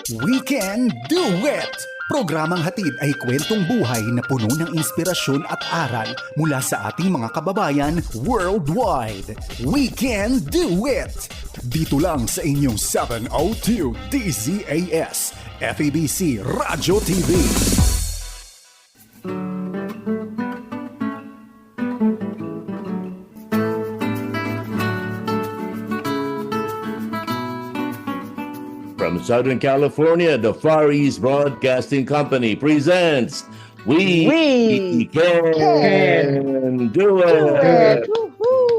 We Can Do It! Programang hatid ay kwentong buhay na puno ng inspirasyon at aral mula sa ating mga kababayan worldwide. We Can Do It! Dito lang sa inyong 702 DZAS, FEBC Radio TV. From Southern California, the Far East Broadcasting Company presents We Can Do It!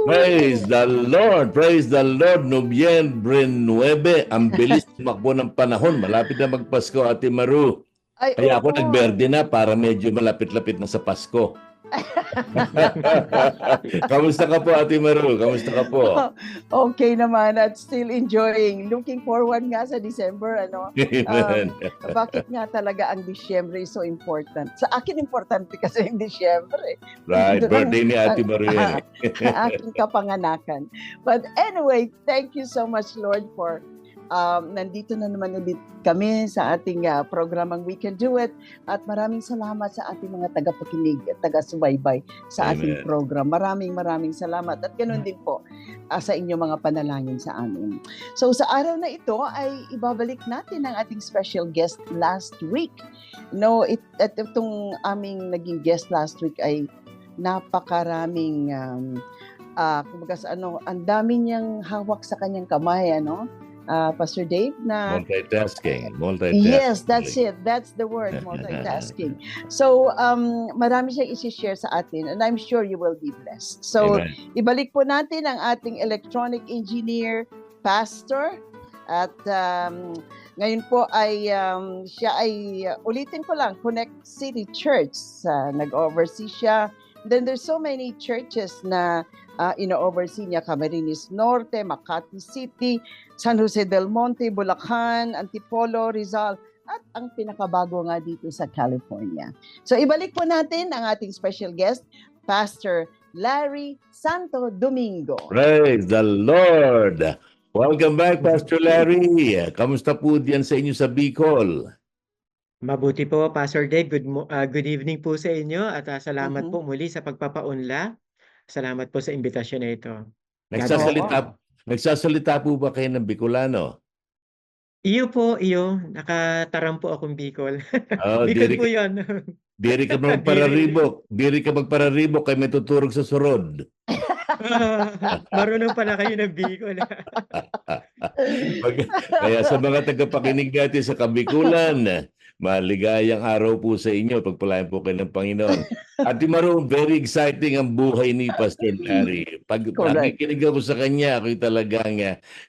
Praise the Lord! Praise the Lord! Nobyembre 9. Ang bilis tumakbo ng panahon. Malapit na magpasko, Ate Maru. Kaya ako nagberde na para medyo malapit-lapit na sa Pasko. Kamusta ka po, Ate Maru? Kamusta ka po? Okay naman at still enjoying. Looking forward nga sa December. Bakit nga talaga ang Disyembre is so important? Sa akin, importante kasi yung Disyembre. Right, birthday ni Ate Maru yan. Aking kapanganakan. But anyway, thank you so much, Lord, for nandito na naman ulit kami sa ating programang We Can Do It at maraming salamat sa ating mga tagapakinig at taga-subaybay sa ating program. Maraming salamat at ganoon din po sa inyong mga panalangin sa amin. So sa araw na ito ay ibabalik natin ang ating special guest last week. Itong aming naging guest last week ay napakaraming ang dami niyang hawak sa kanyang kamay, Pastor Dave, na multitasking. Yes, that's it. That's the word, multitasking. So, marami siyang isi-share sa atin and I'm sure you will be blessed. So, ibalik po natin ang ating electronic engineer, pastor, at ngayon po ay siya ay ulitin ko lang, Connect City Church. Nag-oversee siya. Then there's so many churches na ino-oversee niya, Camarines Norte, Makati City, San Jose del Monte, Bulacan, Antipolo, Rizal, at ang pinakabago nga dito sa California. So ibalik po natin ang ating special guest, Pastor Larry Santo Domingo. Praise the Lord! Welcome back, Pastor Larry. Kamusta po diyan sa inyo sa Bicol? Mabuti po, Pastor Dave. Good evening po sa inyo at salamat po muli sa pagpapaunla. Salamat po sa imbitasyon na ito. Nagsasalita po ba kayo ng Bicolano? Iyo po, iyo. Nakataram po akong Bicol. Oh, Bicol po yun. Diri ka magpararibok kay may tuturog sa surod. Marunong pala kayo ng Bicol. Kaya sa mga tagapakinig natin sa Kabikulan, maligayang araw po sa inyo. Pagpalain po kayo ng Panginoon. Ate Maru, very exciting ang buhay ni Pastor Larry. Pag nakikinig ako sa kanya, ako talagang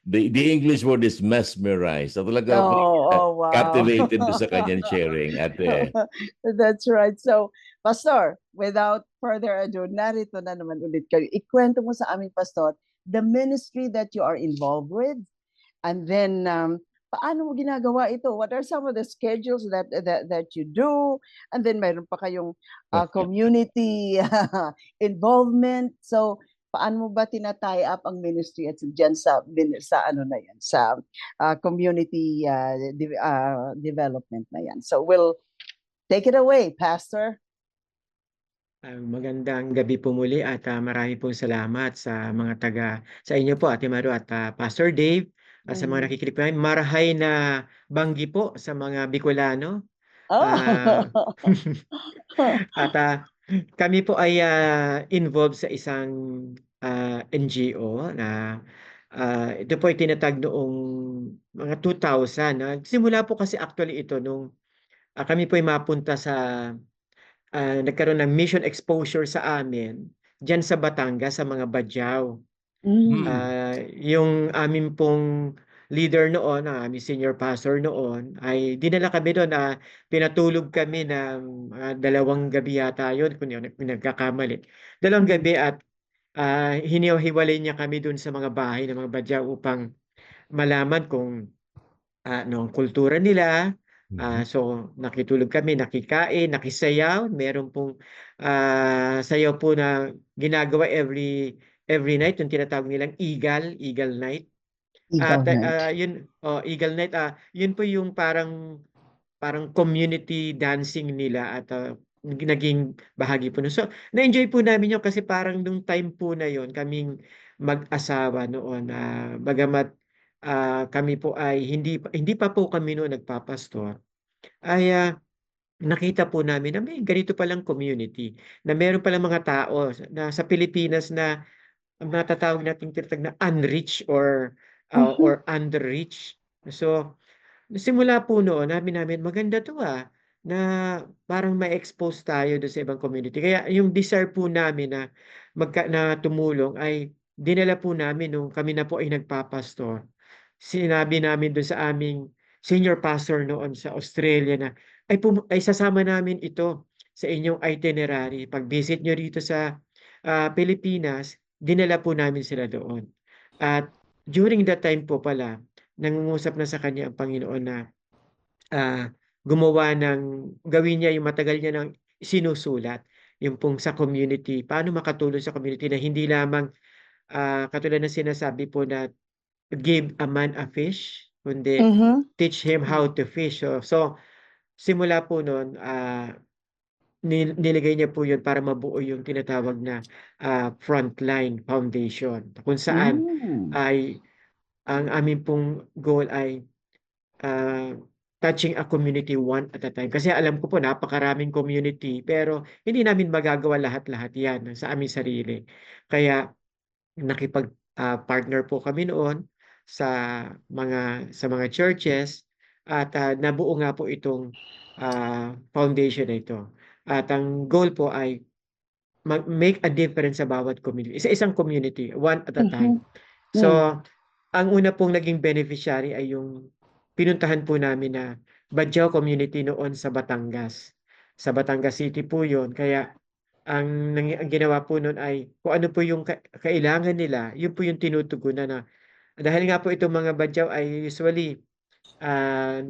the English word is mesmerized. So talaga wow. Captivated sa kanyang sharing. Ate. That's right. So, Pastor, without further ado, narito na naman ulit kayo. Ikwento mo sa aming Pastor the ministry that you are involved with, and then paano mo ginagawa ito? What are some of the schedules that you do? And then mayroon pa kayong community involvement. So, paano mo ba tinatay up ang ministry at diyan sa community development na yan? So, we'll take it away, Pastor. Magandang gabi po muli at marami pong salamat sa sa inyo po, Ate Maru at Pastor Dave. Sa mga nakikinig po, marahay na banggi po sa mga Bicolano. At kami po ay involved sa isang NGO na ito po ay tinatag noong mga 2000. Simula po kasi actually ito nung kami po ay mapunta sa nagkaroon ng mission exposure sa amin diyan sa Batangas sa mga Badyaw. Yung amin pong leader noon, aming senior pastor noon, ay dinala kami doon na pinatulog kami ng 2 gabi yata yun, kung nagkakamali. 2 gabi at hinihiwalay niya kami doon sa mga bahay ng mga Badyaw upang malaman kung ang kultura nila. So nakitulog kami, nakikain, nakisayaw. Meron pong sayaw po na ginagawa every night, yung tinatawag nilang Eagle Night. Eagle Night. Eagle Night, yun po yung parang community dancing nila at naging bahagi po nun. So, na-enjoy po namin yun kasi parang nung time po na yun, kaming mag-asawa noon, bagamat kami po ay hindi pa po kami noon nagpapastor, ay nakita po namin na may ganito palang community, na meron palang mga tao na sa Pilipinas na matatawag nating tinatawag na unreached Mhm. or underreached. So, simula po noon, namin maganda 'to, na parang ma-expose tayo do'n sa ibang community. Kaya yung desire po namin na tumulong ay dinala po namin nung kami na po ay nagpapastor. Sinabi namin do'n sa aming senior pastor noon sa Australia na, "Ay sasama namin ito sa inyong itinerary. Pag-visit niyo rito sa, Pilipinas." Dinala po namin sila doon. At during that time po pala, nangungusap na sa kanya ang Panginoon na gumawa gawin niya yung matagal niya ng sinusulat, yung pong sa community, paano makatulong sa community na hindi lamang, katulad ng sinasabi po na give a man a fish, kundi Mhm. teach him how to fish. So simula po nun, nilagay niya po yun para mabuo yung tinatawag na Frontline Foundation, kung saan Hmm. ay ang amin pong goal ay ah, touching a community one at a time. Kasi alam ko po napakaraming community, pero hindi namin magagawa lahat-lahat 'yan sa aming sarili. Kaya partner po kami noon sa mga churches at nabuo nga po itong foundation na ito. At ang goal po ay make a difference sa bawat community. Isa-isang community, one at a Mhm. time. Hmm. So, ang una pong naging beneficiary ay yung pinuntahan po namin na Badjao community noon sa Batangas. Sa Batangas City po yun. Kaya ang ginawa po nun ay kung ano po yung kailangan nila, yun po yung tinutugunan na. Dahil nga po itong mga Badjao ay usually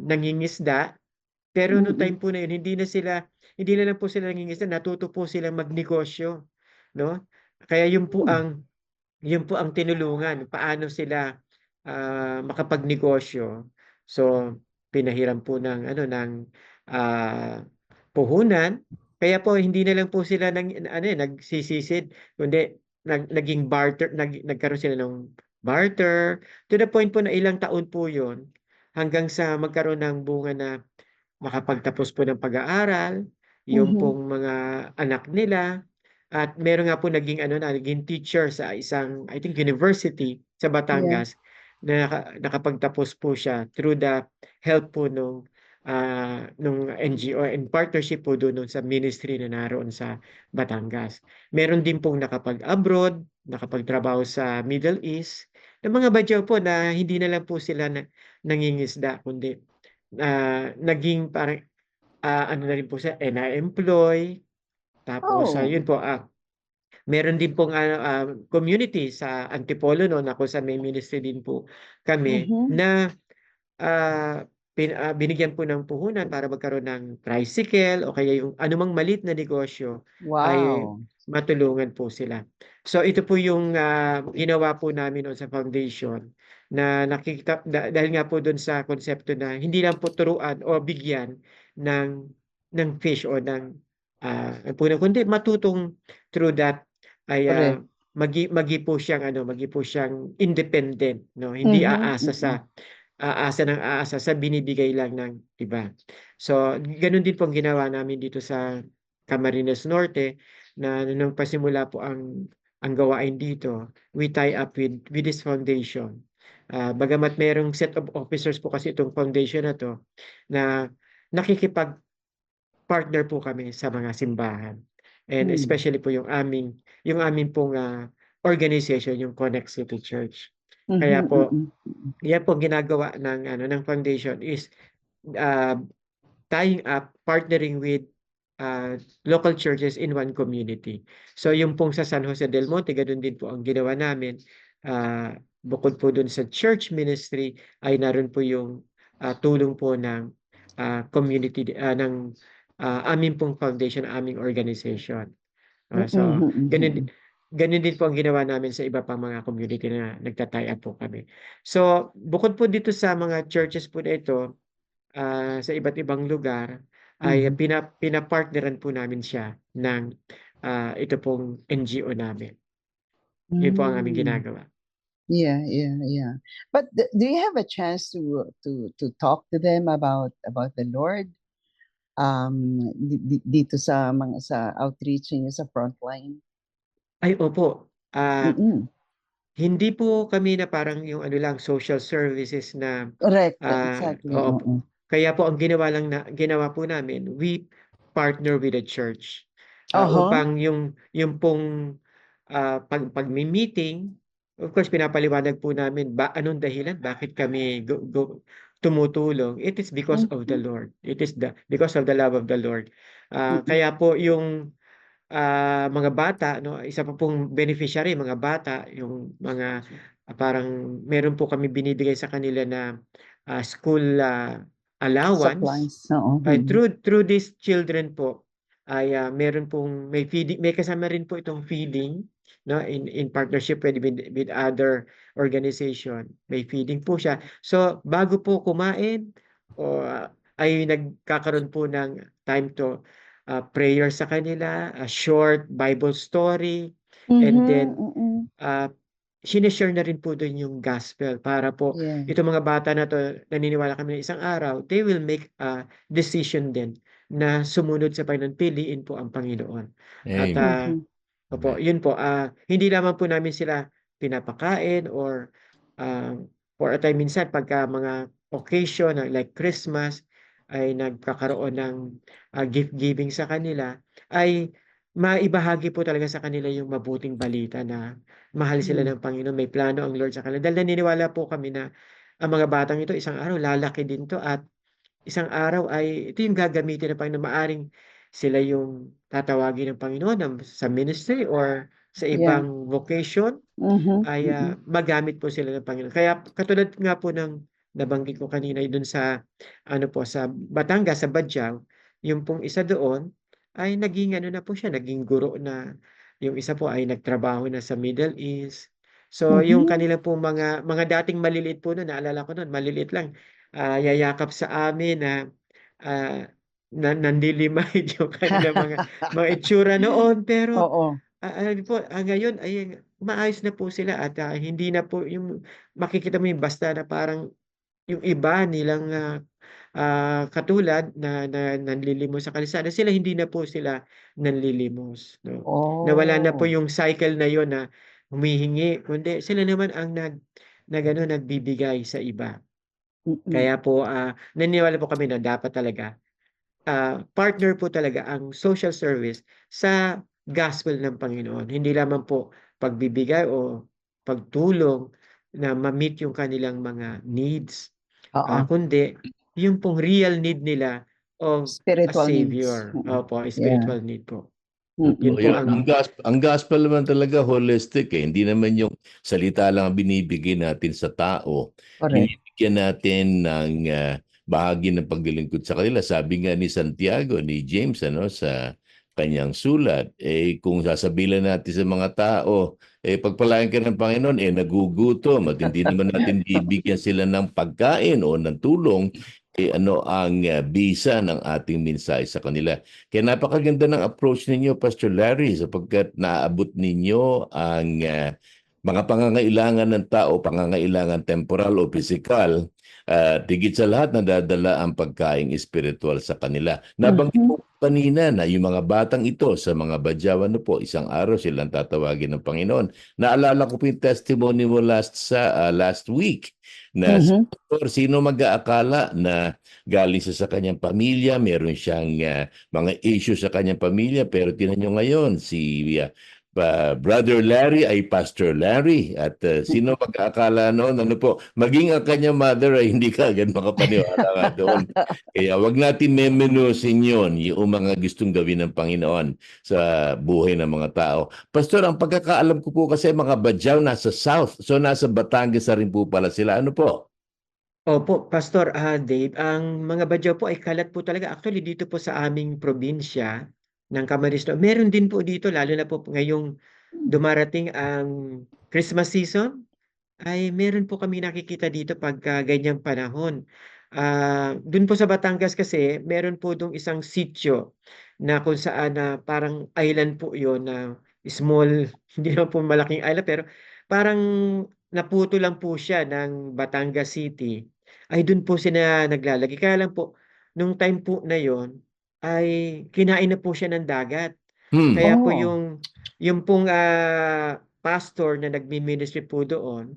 nangingisda, pero no Mm. time po na yun, hindi na lang po sila nangingisda, natuto po silang magnegosyo, no? Kaya Hmm. yun po ang tinulungan, paano sila makapagnegosyo. So, pinahiram po ng puhunan. Kaya po hindi na lang po sila nagsisisid, kundi naging barter, nagkaroon sila ng barter, to the point po na ilang taon po yun, hanggang sa magkaroon ng bunga na makapagtapos po ng pag-aaral, yung Mhm. pong mga anak nila, at meron nga po naging teacher sa isang, I think, university sa Yeah. Batangas, na nakapagtapos po siya through the help po nung NGO in partnership po doon sa ministry na naroon sa Batangas. Meron din pong nakapag-abroad, nakapagtrabaho sa Middle East, ng mga badyaw po na hindi na lang po sila nangingisda, kundi naging parang ano na rin po siya, na-employ. Tapos Oh. yun po, meron din pong community sa Antipolo no, na kung saan may ministry din po kami Mhm. na binigyan po ng puhunan para magkaroon ng tricycle o kaya yung anumang maliit na negosyo ay Wow. matulungan po sila. So ito po yung ginawa po namin noon sa foundation, na nakikita dahil nga po doon sa konsepto na hindi lang po turuan o bigyan ng fish o ng puhunan, kundi matutong through that ay Correct. magi po siyang independent, no, hindi Mhm. Mm. aasa sa binibigay lang ng iba. So, gano'n din po ang ginawa namin dito sa Camarines Norte, na nung pasimula po ang gawain dito, we tie up with this foundation. Bagamat merong set of officers po kasi itong foundation na 'to, na nakikipag-partner po kami sa mga simbahan. And Hmm. especially po yung amin pong organization, yung Connect City Church. Kaya Mhm. po Mm. Mm. yan po ginagawa ng foundation is, ah, tying up, partnering with, local churches in one community. So yung pong sa San Jose del Monte, gano'n din po ang ginawa namin. Bukod po dun sa church ministry ay naroon po yung, tulong po ng, community ng, amin pong foundation, aming organization. Mm. So Mhm. gano'n din, Mhm. ganun din po ang ginawa namin sa iba pang mga community na nagta-tie up po kami. So, bukod po dito sa mga churches po na ito, sa iba't ibang lugar, ay Mhm. pinapartneran po namin siya ng ito pong NGO namin. Yun po ang aming Mm. ginagawa. Yeah, yeah, yeah. But do you have a chance to talk to them about the Lord? Dito sa mga sa outreach niyo sa frontline? Ay, opo. Mm. Hindi po kami na parang yung ano lang, social services na, Correct, exactly. oo po. Oo. Kaya po ang ginawa po namin, we partner with the church, Uh-huh. upang yung pong, pagmi-meeting, of course pinapaliwanag po namin anong dahilan bakit kami tumutulong. It is because of the Mhm. Lord. It is because of the love of the Lord. Mm. Kaya po yung mga bata 'no, isa pa pong beneficiary mga bata, yung mga parang meron po kami binibigay sa kanila na, school, allowance. Supplies, oo. Ay Mm. through these children po ay, meron pong may kasama rin po itong feeding 'no, in partnership with other organization, may feeding po siya. So, bago po kumain o, ay nagkakaroon po ng time to prayer sa kanila, a short Bible story, and Mhm, then, mm. ah, shine-share na rin po dun yung gospel para po Yeah. itong mga bata na 'to, naniniwala kami na isang araw, they will make a decision din na sumunod sa Panginoon, piliin po ang Panginoon. At, Amen. Mhm. opo, yun po, hindi lamang po namin sila pinapakain or, for a time minsan pagka mga occasion like Christmas ay nagkakaroon ng, gift giving sa kanila, ay maibahagi po talaga sa kanila yung mabuting balita na mahal sila Hmm. ng Panginoon, may plano ang Lord sa kanila. Dahil naniniwala po kami na ang mga batang ito isang araw lalaki din 'to at isang araw ay ito yung gagamitin ng Panginoon. Maaaring sila yung tatawagin ng Panginoon sa ministry or sa Yeah. ibang vocation Mhm, ay, mm. magamit po sila ng Panginoon. Kaya katulad nga po ng nabanggit ko kanina dun sa ano po, sa Batangas, sa Badjao, yung pong isa doon ay naging ano na po siya, naging guro na. Yung isa po ay nagtrabaho na sa Middle East. So, yung Mhm. kanila pong mga dating maliliit po nun, naalala ko nun, maliliit lang, yayakap sa amin na, ah, nanlilimay yung kanilang mga itsura noon. Pero Oo. ano po, ngayon ay maayos na po sila at, hindi na po yung makikita mo yung basta na parang yung iba nilang, katulad na nanlilimos sa kalsada, sila hindi na po sila nanlilimos 'no. Nawala na po Oh. yung cycle na yun na humihingi, kundi sila naman ang nag-ano, nagbibigay sa iba. Mm. Kaya po, naniniwala po kami na dapat talaga partner po talaga ang social service sa gospel ng Panginoon. Hindi lamang po pagbibigay o pagtulong na ma-meet yung kanilang mga needs, Oo. kundi yung pong real need nila of a Spiritual needs. savior. Mm. Opo, Yeah. spiritual need po. Mm, Yun Totoo po yun. Ang mm. gospel, ang gospel naman talaga holistic eh. Hindi naman yung salita lang ang binibigay natin sa tao. Correct. Binibigyan natin ng bahagi ng paglilingkod sa kanila. Sabi nga ni Santiago, ni James, ano, sa kanyang sulat, kung sasabihin natin sa mga tao, pagpalain ka ng Panginoon, nagugutom at hindi naman natin bibigyan sila ng pagkain o ng tulong, ano ang bisa ng ating mensahe sa kanila. Kaya napakaganda ng approach ninyo, Pastor Larry, sapagkat naaabot ninyo ang mga pangangailangan ng tao, pangangailangan temporal o physical, tigit sa lahat nadadala ang pagkaing espiritual sa kanila. Nabanggit Mhm. mo kanina na yung mga batang ito sa mga badyawan po, isang araw silang tatawagin ng Panginoon. Naalala ko po yung testimony mo last week na Mhm. sino mag-aakala na galing sa kanyang pamilya, meron siyang mga issue sa kanyang pamilya, pero tinan nyo ngayon, si Brother Larry ay Pastor Larry. At sino mag-aakala noon, ano po, maging ang kanyang mother ay hindi ka agad makapaniwala nga doon. Kaya wag natin memenusin yun, yung mga gustong gawin ng Panginoon sa buhay ng mga tao. Pastor, ang pagkakaalam ko po kasi mga Badyaw nasa South, so nasa Batangas na rin po pala sila. Ano po? Opo, Pastor, Dave, ang mga Badyaw po ay kalat po talaga. Actually, dito po sa aming probinsya ng Camarines Norte, meron din po dito lalo na po ngayong dumarating ang Christmas season, ay meron po kami nakikita dito pagka ganyang panahon. Dun po sa Batangas kasi meron po dong isang sitio na kung saan na parang island po yon na small, hindi naman po malaking island pero parang naputo lang po siya ng Batangas City. Ay dun po sila naglalagay. Kaya lang po, nung time po na yon ay kinain na po siya ng dagat. Hmm. Kaya po Oh. yung pong pastor na nagmi-ministry po doon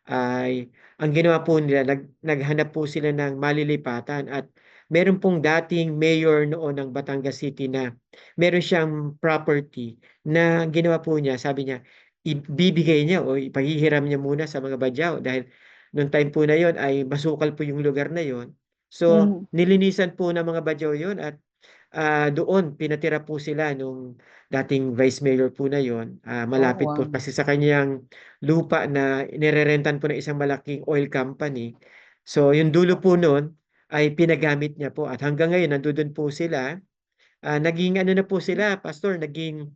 ay ang ginawa po nila naghanap po sila ng malilipatan at meron pong dating mayor noon ng Batangas City na meron siyang property na ginawa po niya, sabi niya ibibigay niya o ipaghihiram niya muna sa mga Badyaw dahil nung time po na yon ay masukal po yung lugar na yon. So Mhm. nilinisan po ng mga Badyaw yon at doon pinatira po sila nung dating vice mayor po na yon. Oh, Malapit po wow. kasi sa kanyang lupa na nirerentan po ng isang malaking oil company. So yung dulo po nun ay pinagamit niya po at hanggang ngayon nandoon po sila. Naging ano na po sila, pastor, naging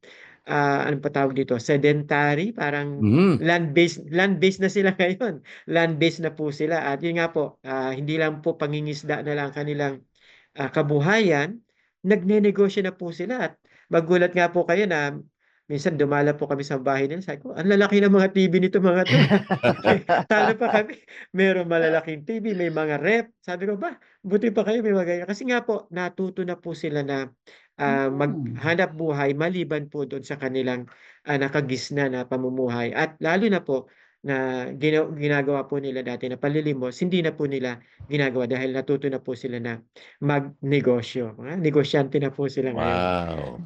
ano pa tawag dito, sedentary, parang Mhm. land-based na sila ngayon. Land-based na po sila at yun nga po, hindi lang po pangingisda na lang kanilang kabuhayan, nagnenegosyo na po sila at magulat nga po kayo na minsan dumala po kami sa bahay nila, sabi ko, ang lalaki ng mga TV nito mga 'to. Talo pa kami, merong malalaking TV, may mga ref. Sabi ko, "Ba, buti pa kayo may mga ganyan." Kasi nga po natuto na po sila na, Mm. maghanap buhay maliban po doon sa kanilang, nakagisnan na pamumuhay at lalo na po na ginagawa po nila dati na panlilimos, hindi na po nila ginagawa dahil natuto na po sila na magnegosyo, mga negosyante na po sila ngayon.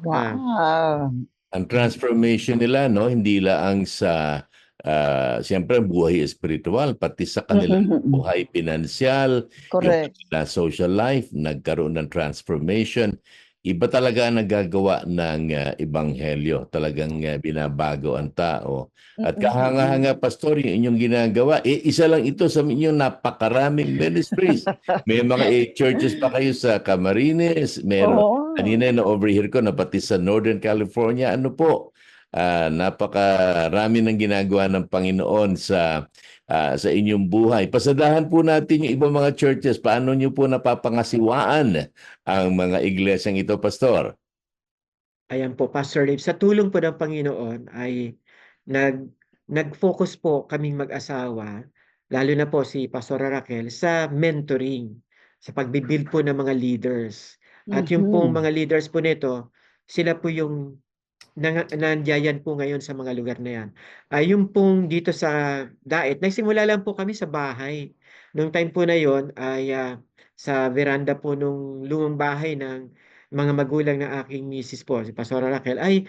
Wow. Ah, Wow. Ang transformation nila, no, hindi lang sa siyempre buhay espiritual, pati sa kanilang Mm. buhay pinansyal, yung Correct. kanilang social life, nagkaroon ng transformation. Iba talaga ang nagagawa ng ebanghelyo. Talagang binabago ang tao. At Mm. kahanga-hanga, Pastor, yung inyong ginagawa, isa lang ito sa inyong napakaraming ministries. May mga churches pa kayo sa Camarines, meron. Oo. Kanina na-overhear ko na pati sa Northern California, ano po, napakarami ng ginagawa ng Panginoon sa inyong buhay. Pasadahan po natin yung ibang mga churches. Paano niyo po napapangasiwaan ang mga iglesyang ito, Pastor? Ayan po, Pastor Dave, sa tulong po ng Panginoon ay nag nag-focus po kaming mag-asawa, lalo na po si Pastor Raquel sa mentoring, sa pagbi-build po ng mga leaders. At yung pong Mhm. mga leaders po nito, sila po yung nandiyan po ngayon sa mga lugar na yan. Yung pong dito sa Daet, nagsimula lang po kami sa bahay. Nung time po na yon ay sa veranda po nung lumang bahay ng mga magulang ng aking misis po, si Pastora Raquel, ay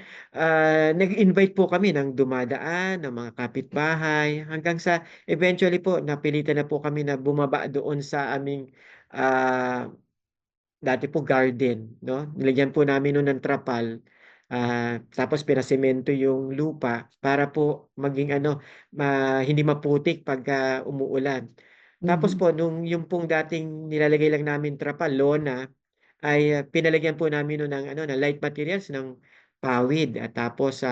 nag-invite po kami ng dumadaan, ng mga kapitbahay, hanggang sa eventually po napilitan na po kami na bumaba doon sa aming ah, dati po garden, 'no? Nilagyan po namin nun ng trapal, tapos pinasemento yung lupa para po maging ano, hindi maputik pagka umuulan. Tapos Mhm. po nung yung pong dating nilalagay lang namin trapal, lona, ay pinalagyan po namin nun ng ano, ng light materials ng pawid at tapos,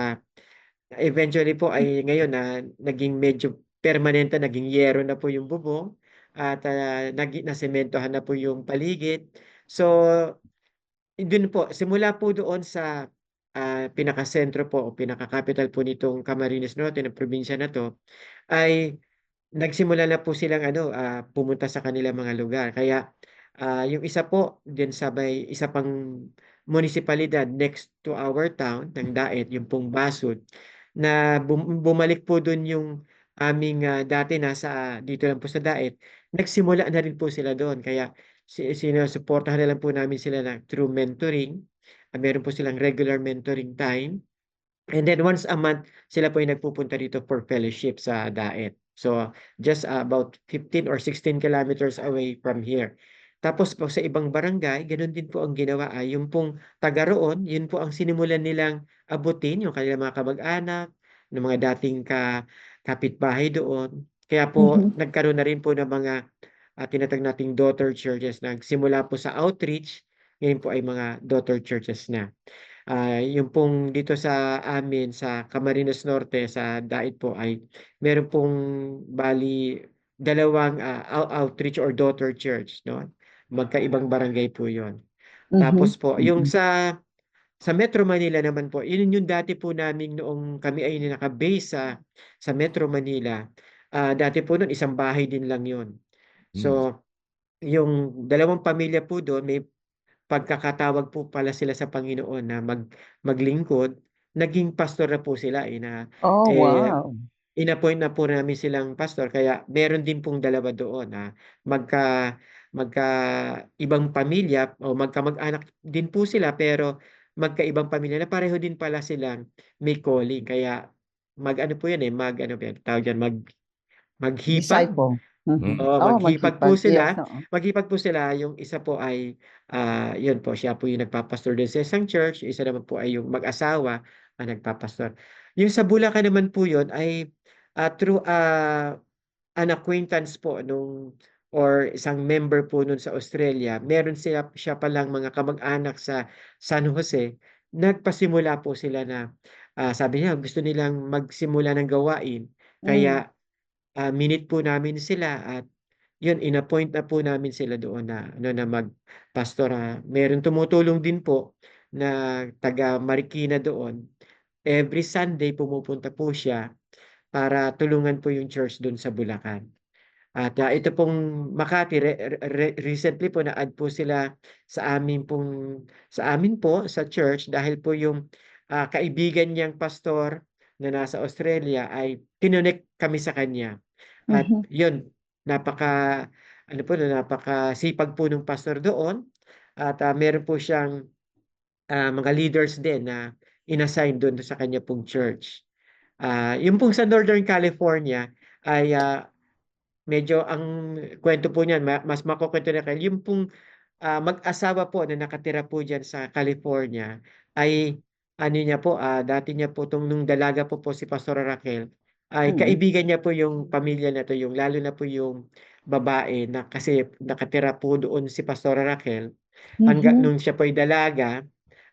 eventually po ay ngayon na naging medyo permanente, naging yero na po yung bubong at, nasementohan na po yung paligid. So, dun po, simula po doon sa, pinakasentro po o pinaka-capital po nitong Camarines Norte na probinsya na 'to, ay nagsimula na po silang ano, pumunta sa kanilang mga lugar. Kaya, yung isa po diyan sa may isa pang munisipalidad next to our town ng Daet, yung pong Basud, na bumalik po dun yung aming, dati nasa dito lang po sa Daet, nagsimula na rin po sila dun. Kaya sinusuportahan na lang po namin sila through mentoring. Meron po silang regular mentoring time. And then once a month, sila po ay nagpupunta dito for fellowship sa Daet. So, just about 15 or 16 kilometers away from here. Tapos po sa ibang barangay, gano'n din po ang ginawa. Yung pong taga roon, yun po ang sinimulan nilang abutin, yung kanilang mga kamag-anak, ng mga dating kapitbahay doon. Kaya po Mhm. nagkaroon na rin po ng mga tinatawag nating daughter churches. Nagsimula po sa outreach, ngayon po ay mga daughter churches na. Yung pong dito sa amin sa Camarines Norte sa Dait po ay meron pong bali dalawang outreach or daughter church, no? Magkaibang barangay po 'yon. Mhm, Tapos po yung mm. sa Metro Manila naman po, yun yung dati po naming noong kami ay naka-base sa Metro Manila. Dati po nun isang bahay din lang yun. Hmm. So, yung dalawang pamilya po doon may pagkakatawag po pala sila sa Panginoon na maglingkod, naging pastor na po sila, Oh, eh, wow. in-appoint na po namin silang pastor kaya meron din pong dalawa doon na magka magkaibang pamilya o magkamag-anak din po sila pero magkaibang pamilya na pareho din pala silang may calling kaya mag-ano po 'yan, mag-ano ba 'yan, tawag diyan, maghipag. Disciple. Mhm. Oo, Oh, maghipag po maghipag. Yes, sila. oo. Maghipag po sila, yung isa po ay, yun po siya po yung nagpapastor din sa isang church, yung isa naman po ay yung mag-asawa ang nagpapastor. Yung sa Bulacan naman po yun ay, through, an acquaintance po nung or isang member po nun sa Australia, meron siya palang mga kamag-anak sa San Jose, nagpasimula po sila na, sabi niya gusto nilang magsimula ng gawain Mm. kaya minute po namin sila at yun in-appoint na po namin sila doon na ano na mag-pastor. Meron tumutulong din po na taga Marikina doon. Every Sunday pumupunta po siya para tulungan po yung church doon sa Bulacan. At, ito pong Makati recently po na-add po sila sa amin po sa church dahil po yung, kaibigan niyang pastor na nasa Australia ay kinonect kami sa kanya. At Mhm. yun, napaka-ano po napakasipag po nung pastor doon at, meron po siyang, mga leaders din na inassign dun sa kanya pong church. Yung pong sa Northern California ay, medyo ang kwento po niyan mas makukuwento na kayo, yung pong, mag-asawa po na nakatira po diyan sa California ay ano niya po, dati niya po nung dalaga po si Pastora Raquel ay Mm. kaibigan niya po yung pamilya na 'to, yung lalo na po yung babae na kasi nakatira po doon si Pastora Raquel Mhm. nung siya po ay dalaga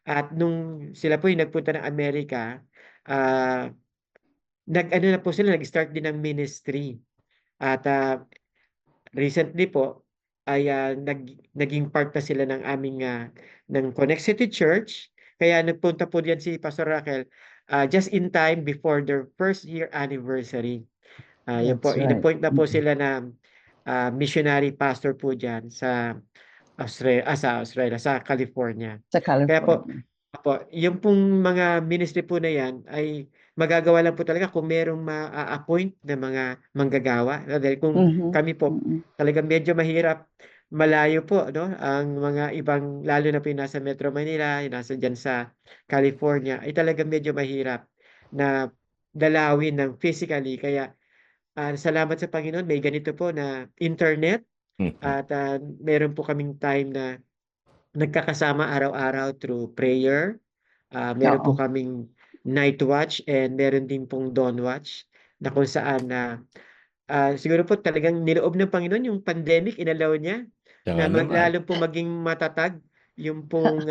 at nung sila po ay nagpunta ng Amerika, ah, nag-ano na po sila, nag-start din ng ministry at, recently po ay, naging part na sila ng aming, ng Connect City Church. Kaya nagpunta po diyan si Pastor Raquel, just in time before their first year anniversary. Yun po, That's right. in-appoint na po Mm. sila na, missionary pastor po diyan sa Australia, sa California. Sa Kaya po California. opo, yung pong mga ministry po na yan ay magagawa lang po talaga kung merong appoint na mga manggagawa, no? Dahil kung Mhm. kami po Mm. talagang medyo mahirap, malayo po, no? Ang mga ibang lalo na po yung nasa Metro Manila, yung nasa diyan sa California, ay talagang medyo mahirap na dalawin ng physically. Kaya, salamat sa Panginoon may ganito po na internet at, meron po kaming time na nagkakasama araw-araw through prayer. Meron po Oo. kaming night watch and meron din pong dawn watch na kung saan na, siguro po talagang niloob ng Panginoon yung pandemic, inallow niya Tsaka na naman. lalo pong maging matatag yung pong,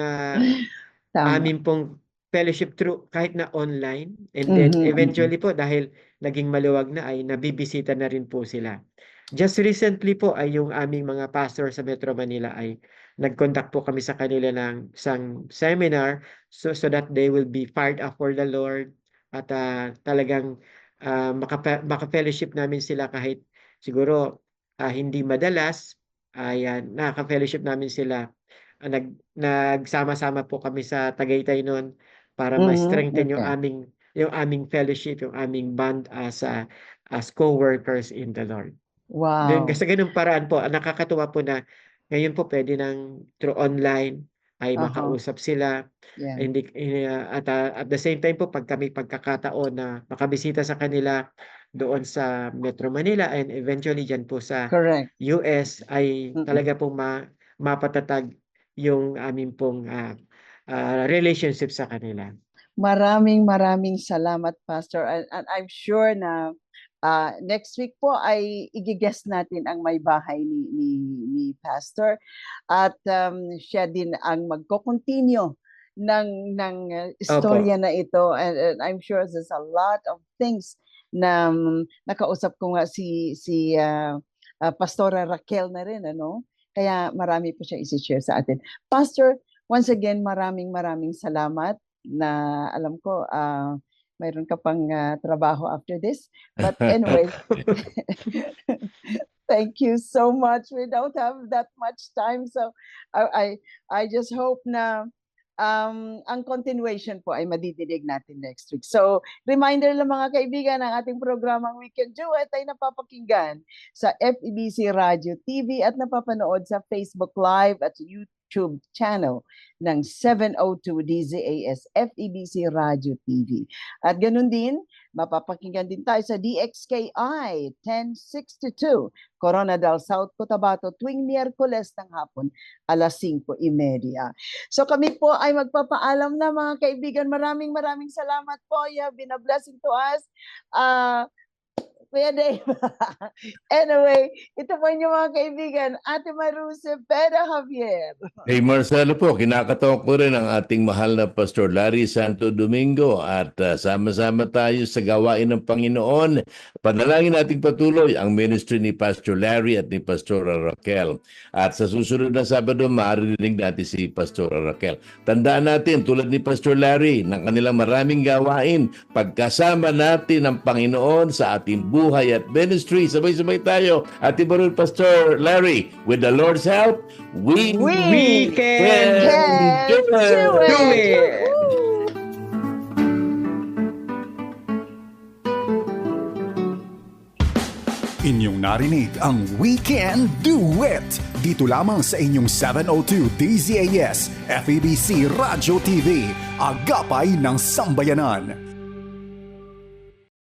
Tama. amin pong fellowship through kahit na online and then Mhm, mm. eventually po dahil naging maluwag na ay nabibisita na rin po sila. Just recently po ay yung aming mga pastor sa Metro Manila ay nag-conduct po kami sa kanila ng isang seminar so that they will be fired up for the Lord at, talagang, maka-fellowship namin sila kahit siguro, hindi madalas ay, nakaka-fellowship namin sila. Nagsama-sama po kami sa Tagaytay no'n para Mhm, ma-strengthen okey. yung aming fellowship, yung aming bond as co-workers in the Lord. Wow. Sa gano'ng paraan po, nakakatuwa po na ngayon po puwede ng through online ay Uh-huh. makausap sila, Yeah. hindi at the same time po 'pag may pagkakataon na makabisita sa kanila doon sa Metro Manila and eventually diyan po sa Correct. US ay Mm. talaga pong mapatatag yung amin pong, relationship sa kanila. Maraming salamat, Pastor. And I'm sure na next week po ay igi-guest natin ang may bahay ni Pastor at siya din ang magko-continue istorya na ito, and I'm sure there's a lot of things na nakausap ko nga si Pastora Raquel na rin, ano? Kaya marami po siya isi-share sa atin. Pastor, once again, maraming salamat na alam ko mayroon ka pang trabaho after this. But anyway, thank you so much. We don't have that much time, so I just hope na ang continuation po ay madidinig natin next week. So, reminder lang mga kaibigan, ang ating programang Weekend Duet ay napapakinggan sa FEBC Radio TV at napapanood sa Facebook Live at YouTube channel ng 702 DZAS FEBC Radio TV. At ganun din, mapapakinggan din tayo sa DXKI 1062 Coronadal South, Cotabato tuwing Miyerkules ng hapon alas 5:30. So kami po ay magpapaalam na mga kaibigan. Maraming salamat po. You have been a blessing to us. Kuya Dave. Anyway, ito po inyong mga kaibigan, Ate Maru Cepeda Javier. Hey Marcelo po, kinakatawa ko rin ang ating mahal na Pastor Larry Santo Domingo at sama-sama tayo sa gawain ng Panginoon. Panalangin nating patuloy ang ministry ni Pastor Larry at ni Pastor Raquel. At sa susunod na Sabado, maririnig natin si Pastor Raquel. Tandaan natin, tulad ni Pastor Larry, ng kanilang maraming gawain, pagkasama natin ang Panginoon sa ating buhay at ministry. Sabay-sabay tayo. At Ibarul Pastor Larry, with the Lord's help, we can do it. Inyong narinig ang Weekend Duet dito lamang sa inyong 702 DZAS FEBC Radio TV, agapay ng sambayanan.